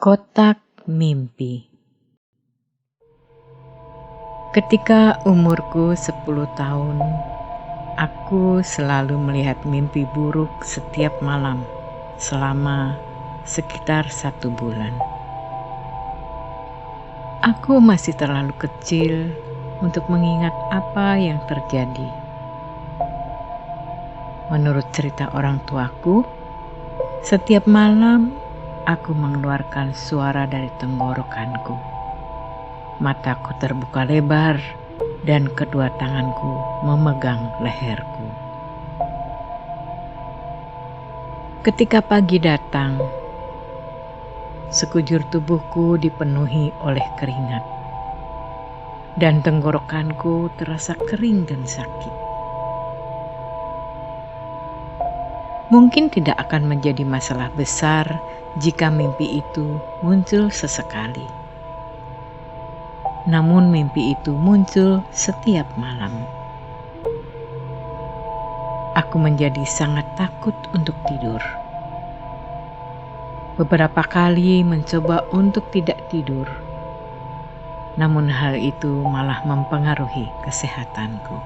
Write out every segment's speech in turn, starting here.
Kotak mimpi. Ketika umurku 10 tahun, aku selalu melihat mimpi buruk setiap malam selama sekitar 1 bulan. Aku masih terlalu kecil untuk mengingat apa yang terjadi. Menurut cerita orang tuaku, setiap malam aku mengeluarkan suara dari tenggorokanku. Mataku terbuka lebar dan kedua tanganku memegang leherku. Ketika pagi datang, sekujur tubuhku dipenuhi oleh keringat dan tenggorokanku terasa kering dan sakit. Mungkin tidak akan menjadi masalah besar jika mimpi itu muncul sesekali. Namun mimpi itu muncul setiap malam. Aku menjadi sangat takut untuk tidur. Beberapa kali mencoba untuk tidak tidur, namun hal itu malah mempengaruhi kesehatanku.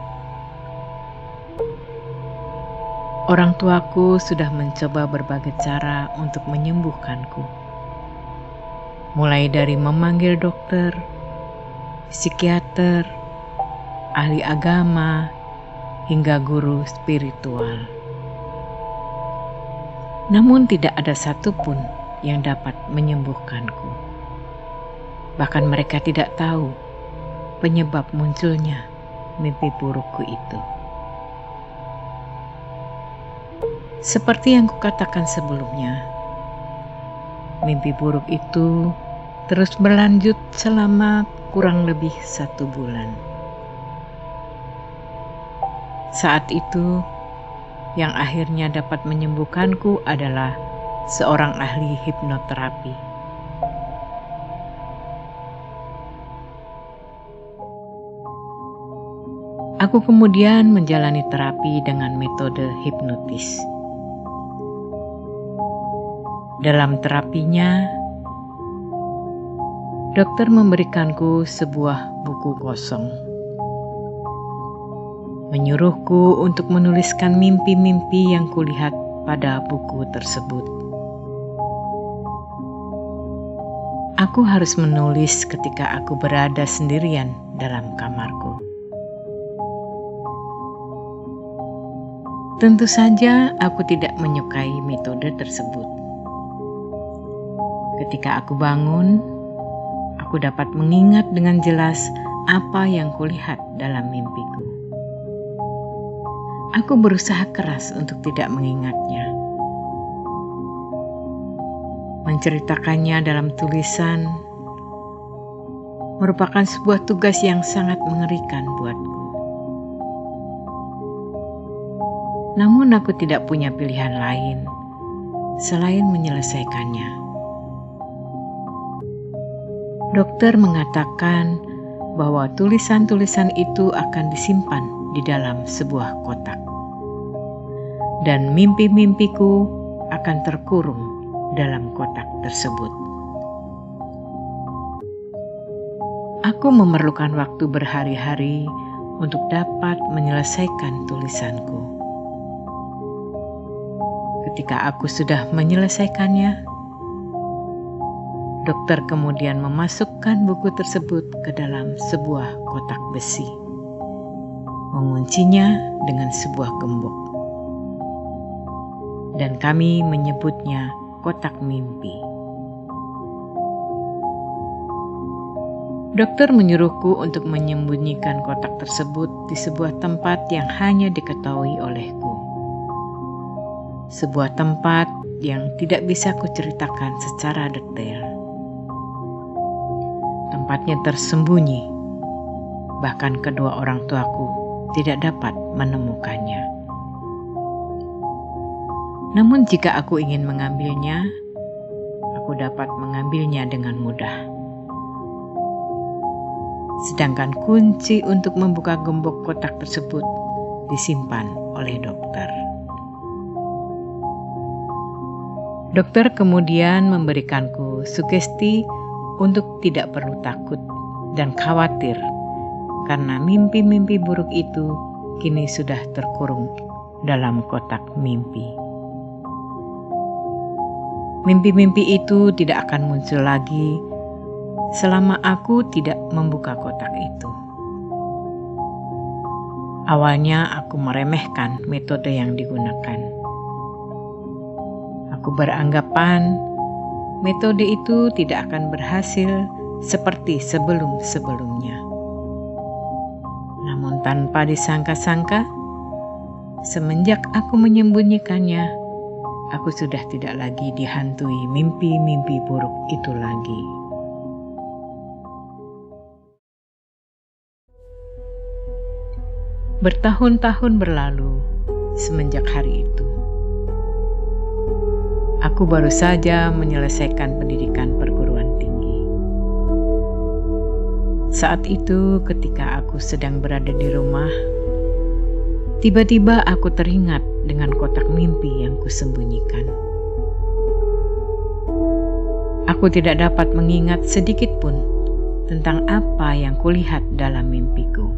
Orang tuaku sudah mencoba berbagai cara untuk menyembuhkanku. Mulai dari memanggil dokter, psikiater, ahli agama, hingga guru spiritual. Namun tidak ada satupun yang dapat menyembuhkanku. Bahkan mereka tidak tahu penyebab munculnya mimpi burukku itu. Seperti yang kukatakan sebelumnya, mimpi buruk itu terus berlanjut selama kurang lebih 1 bulan. Saat itu, yang akhirnya dapat menyembuhkanku adalah seorang ahli hipnoterapi. Aku kemudian menjalani terapi dengan metode hipnotis. Dalam terapinya, dokter memberikanku sebuah buku kosong. Menyuruhku untuk menuliskan mimpi-mimpi yang kulihat pada buku tersebut. Aku harus menulis ketika aku berada sendirian dalam kamarku. Tentu saja aku tidak menyukai metode tersebut. Ketika aku bangun, aku dapat mengingat dengan jelas apa yang kulihat dalam mimpiku. Aku berusaha keras untuk tidak mengingatnya. Menceritakannya dalam tulisan merupakan sebuah tugas yang sangat mengerikan buatku. Namun aku tidak punya pilihan lain selain menyelesaikannya. Dokter mengatakan bahwa tulisan-tulisan itu akan disimpan di dalam sebuah kotak, dan mimpi-mimpiku akan terkurung dalam kotak tersebut. Aku memerlukan waktu berhari-hari untuk dapat menyelesaikan tulisanku. Ketika aku sudah menyelesaikannya, dokter kemudian memasukkan buku tersebut ke dalam sebuah kotak besi, menguncinya dengan sebuah gembok, dan kami menyebutnya kotak mimpi. Dokter menyuruhku untuk menyembunyikan kotak tersebut di sebuah tempat yang hanya diketahui olehku. Sebuah tempat yang tidak bisa kuceritakan secara detail. Tempatnya tersembunyi, bahkan kedua orang tuaku tidak dapat menemukannya. Namun jika aku ingin mengambilnya, aku dapat mengambilnya dengan mudah. Sedangkan kunci untuk membuka gembok kotak tersebut disimpan oleh dokter. Dokter kemudian memberikanku sugesti untuk tidak perlu takut dan khawatir karena mimpi-mimpi buruk itu kini sudah terkurung dalam kotak mimpi. Mimpi-mimpi itu tidak akan muncul lagi selama aku tidak membuka kotak itu. Awalnya aku meremehkan metode yang digunakan. Aku beranggapan metode itu tidak akan berhasil seperti sebelum-sebelumnya. Namun tanpa disangka-sangka, semenjak aku menyembunyikannya, aku sudah tidak lagi dihantui mimpi-mimpi buruk itu lagi. Bertahun-tahun berlalu semenjak hari itu. Aku baru saja menyelesaikan pendidikan perguruan tinggi. Saat itu ketika aku sedang berada di rumah, tiba-tiba aku teringat dengan kotak mimpi yang kusembunyikan. Aku tidak dapat mengingat sedikit pun tentang apa yang kulihat dalam mimpiku.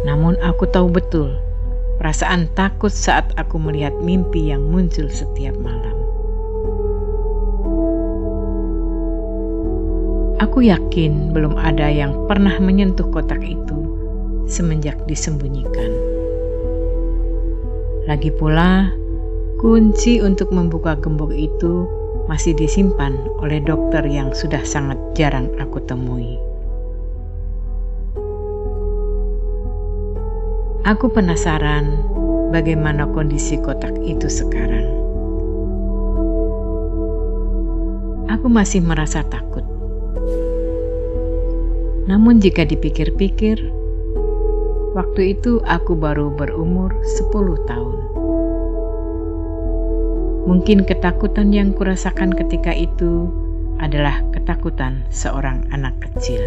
Namun aku tahu betul perasaan takut saat aku melihat mimpi yang muncul setiap malam. Aku yakin belum ada yang pernah menyentuh kotak itu semenjak disembunyikan. Lagi pula, kunci untuk membuka gembok itu masih disimpan oleh dokter yang sudah sangat jarang aku temui. Aku penasaran bagaimana kondisi kotak itu sekarang. Aku masih merasa takut. Namun jika dipikir-pikir, waktu itu aku baru berumur 10 tahun. Mungkin ketakutan yang kurasakan ketika itu adalah ketakutan seorang anak kecil.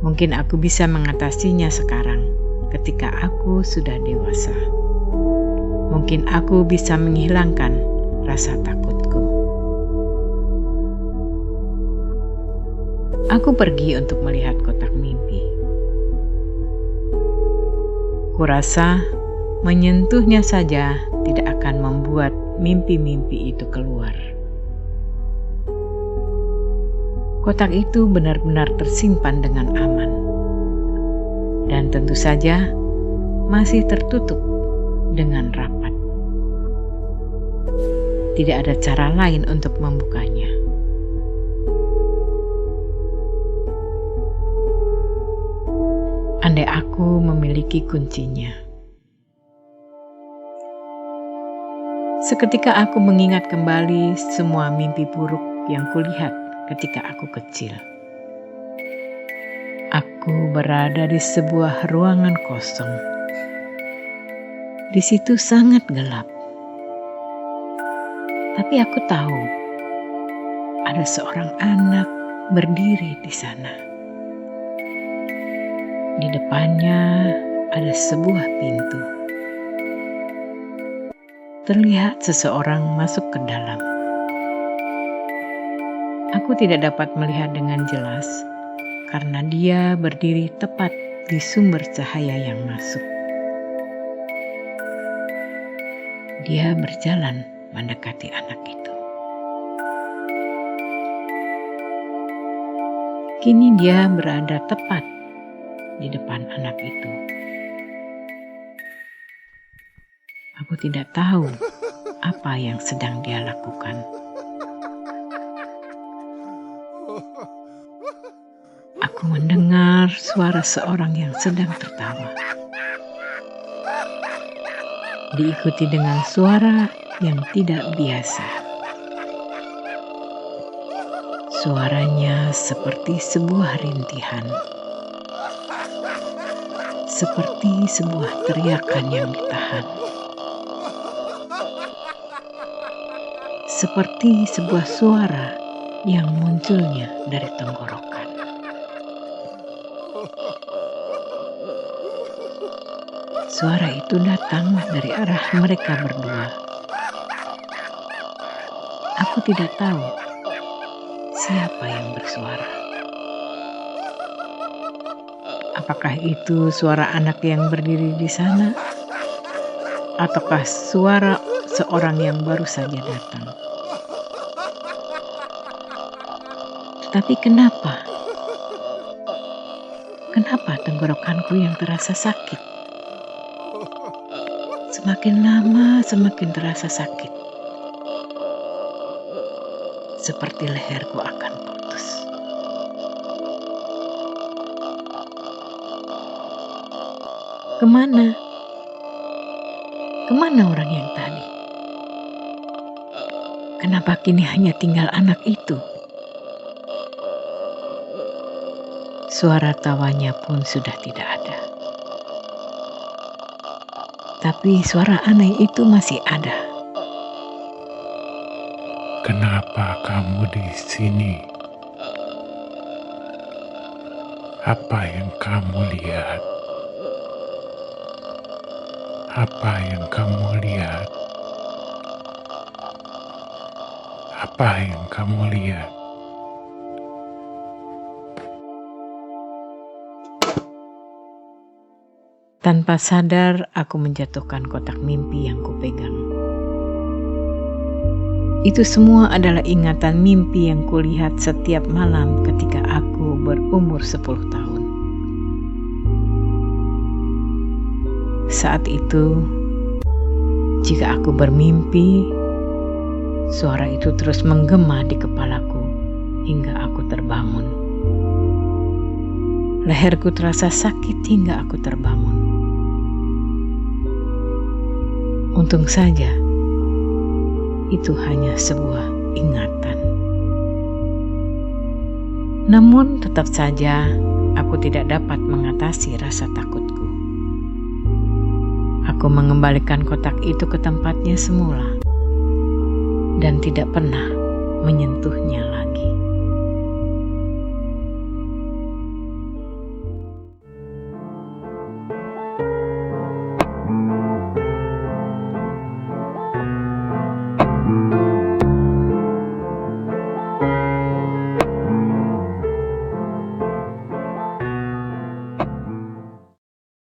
Mungkin aku bisa mengatasinya sekarang ketika aku sudah dewasa. Mungkin aku bisa menghilangkan rasa takutku. Aku pergi untuk melihat kotak mimpi. Kurasa menyentuhnya saja tidak akan membuat mimpi-mimpi itu keluar. Kotak itu benar-benar tersimpan dengan aman. Dan tentu saja masih tertutup dengan rapat. Tidak ada cara lain untuk membukanya. Andai aku memiliki kuncinya. Seketika aku mengingat kembali semua mimpi buruk yang kulihat ketika aku kecil. Aku berada di sebuah ruangan kosong. Di situ sangat gelap. Tapi aku tahu ada seorang anak berdiri di sana. Di depannya ada sebuah pintu. Terlihat seseorang masuk ke dalam. Aku tidak dapat melihat dengan jelas karena dia berdiri tepat di sumber cahaya yang masuk. Dia berjalan mendekati anak itu. Kini dia berada tepat di depan anak itu. Aku tidak tahu apa yang sedang dia lakukan. Aku mendengar suara seorang yang sedang tertawa. Diikuti dengan suara yang tidak biasa. Suaranya seperti sebuah rintihan. Seperti sebuah teriakan yang ditahan. Seperti sebuah suara yang munculnya dari tenggorokan. Suara itu datang dari arah mereka berdua. Aku tidak tahu siapa yang bersuara. Apakah itu suara anak yang berdiri di sana? Ataukah suara seorang yang baru saja datang? Tetapi kenapa? Kenapa tenggorokanku yang terasa sakit? Semakin lama semakin terasa sakit. Seperti leherku akan putus. Kemana? Kemana orang yang tadi? Kenapa kini hanya tinggal anak itu? Suara tawanya pun sudah tidak ada. Tapi suara aneh itu masih ada. Kenapa kamu di sini? Apa yang kamu lihat? Apa yang kamu lihat? Apa yang kamu lihat? Tanpa sadar, aku menjatuhkan kotak mimpi yang kupegang. Itu semua adalah ingatan mimpi yang kulihat setiap malam ketika aku berumur 10 tahun. Saat itu, jika aku bermimpi, suara itu terus menggema di kepalaku hingga aku terbangun. Leherku terasa sakit hingga aku terbangun. Untung saja, itu hanya sebuah ingatan. Namun tetap saja aku tidak dapat mengatasi rasa takutku. Aku mengembalikan kotak itu ke tempatnya semula dan tidak pernah menyentuhnya lagi.